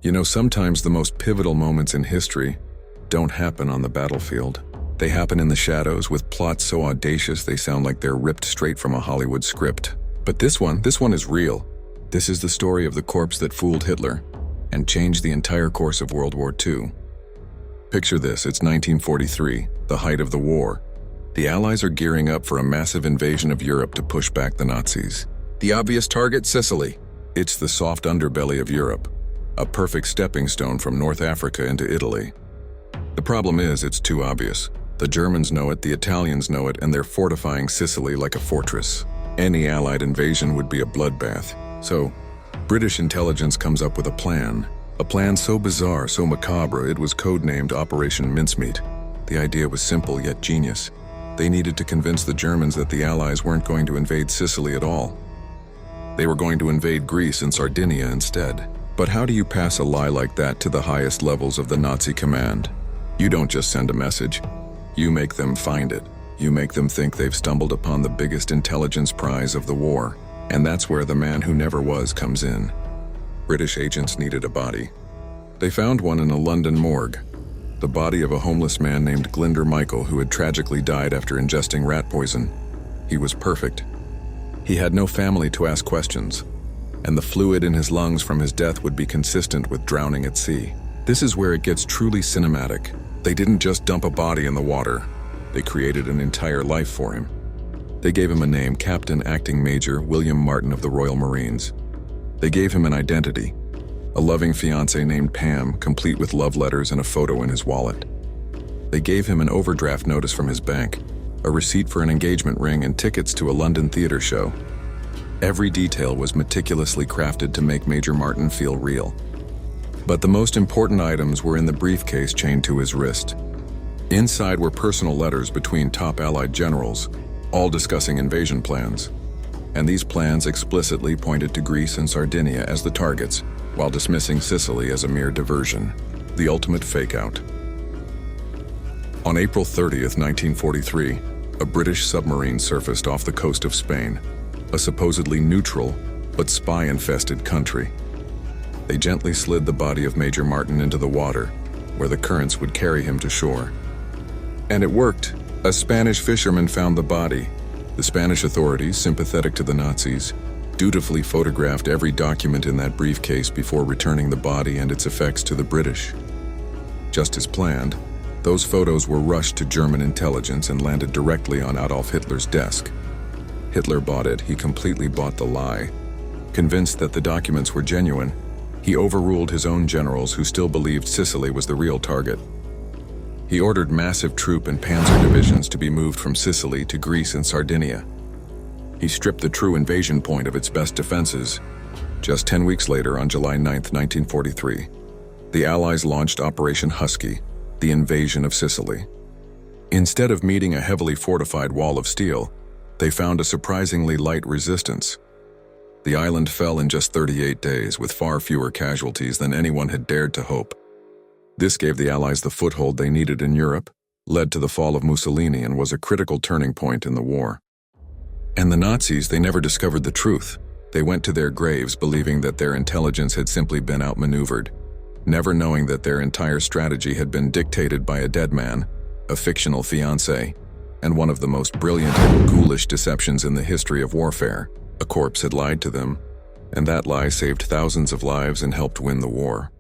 You know, sometimes the most pivotal moments in history don't happen on the battlefield. They happen in the shadows with plots so audacious they sound like they're ripped straight from a Hollywood script. But this one is real. This is the story of the corpse that fooled Hitler and changed the entire course of World War II. Picture this, it's 1943, the height of the war. The Allies are gearing up for a massive invasion of Europe to push back the Nazis. The obvious target, Sicily. It's the soft underbelly of Europe, a perfect stepping stone from North Africa into Italy. The problem is, it's too obvious. The Germans know it, the Italians know it, and they're fortifying Sicily like a fortress. Any Allied invasion would be a bloodbath. So, British intelligence comes up with a plan. A plan so bizarre, so macabre, it was codenamed Operation Mincemeat. The idea was simple yet genius. They needed to convince the Germans that the Allies weren't going to invade Sicily at all. They were going to invade Greece and Sardinia instead. But how do you pass a lie like that to the highest levels of the Nazi command? You don't just send a message. You make them find it. You make them think they've stumbled upon the biggest intelligence prize of the war. And that's where the man who never was comes in. British agents needed a body. They found one in a London morgue. The body of a homeless man named Glinder Michael who had tragically died after ingesting rat poison. He was perfect. He had no family to ask questions, and the fluid in his lungs from his death would be consistent with drowning at sea. This is where it gets truly cinematic. They didn't just dump a body in the water. They created an entire life for him. They gave him a name, Captain Acting Major William Martin of the Royal Marines. They gave him an identity, a loving fiancée named Pam, complete with love letters and a photo in his wallet. They gave him an overdraft notice from his bank, a receipt for an engagement ring, and tickets to a London theater show. Every detail was meticulously crafted to make Major Martin feel real. But the most important items were in the briefcase chained to his wrist. Inside were personal letters between top Allied generals, all discussing invasion plans. And these plans explicitly pointed to Greece and Sardinia as the targets, while dismissing Sicily as a mere diversion, the ultimate fake-out. On April 30th, 1943, a British submarine surfaced off the coast of Spain, a supposedly neutral but spy-infested country. They gently slid the body of Major Martin into the water, where the currents would carry him to shore. And it worked. A Spanish fisherman found the body. The Spanish authorities, sympathetic to the Nazis, dutifully photographed every document in that briefcase before returning the body and its effects to the British. Just as planned, those photos were rushed to German intelligence and landed directly on Adolf Hitler's desk. Hitler bought it. He completely bought the lie. Convinced that the documents were genuine, he overruled his own generals who still believed Sicily was the real target. He ordered massive troop and panzer divisions to be moved from Sicily to Greece and Sardinia. He stripped the true invasion point of its best defenses. Just 10 weeks later, on July 9, 1943, the Allies launched Operation Husky, the invasion of Sicily. Instead of meeting a heavily fortified wall of steel, they found a surprisingly light resistance. The island fell in just 38 days, with far fewer casualties than anyone had dared to hope. This gave the Allies the foothold they needed in Europe, led to the fall of Mussolini, and was a critical turning point in the war. And the Nazis, they never discovered the truth. They went to their graves believing that their intelligence had simply been outmaneuvered, never knowing that their entire strategy had been dictated by a dead man, a fictional fiancé, and one of the most brilliant and ghoulish deceptions in the history of warfare. A corpse had lied to them, and that lie saved thousands of lives and helped win the war.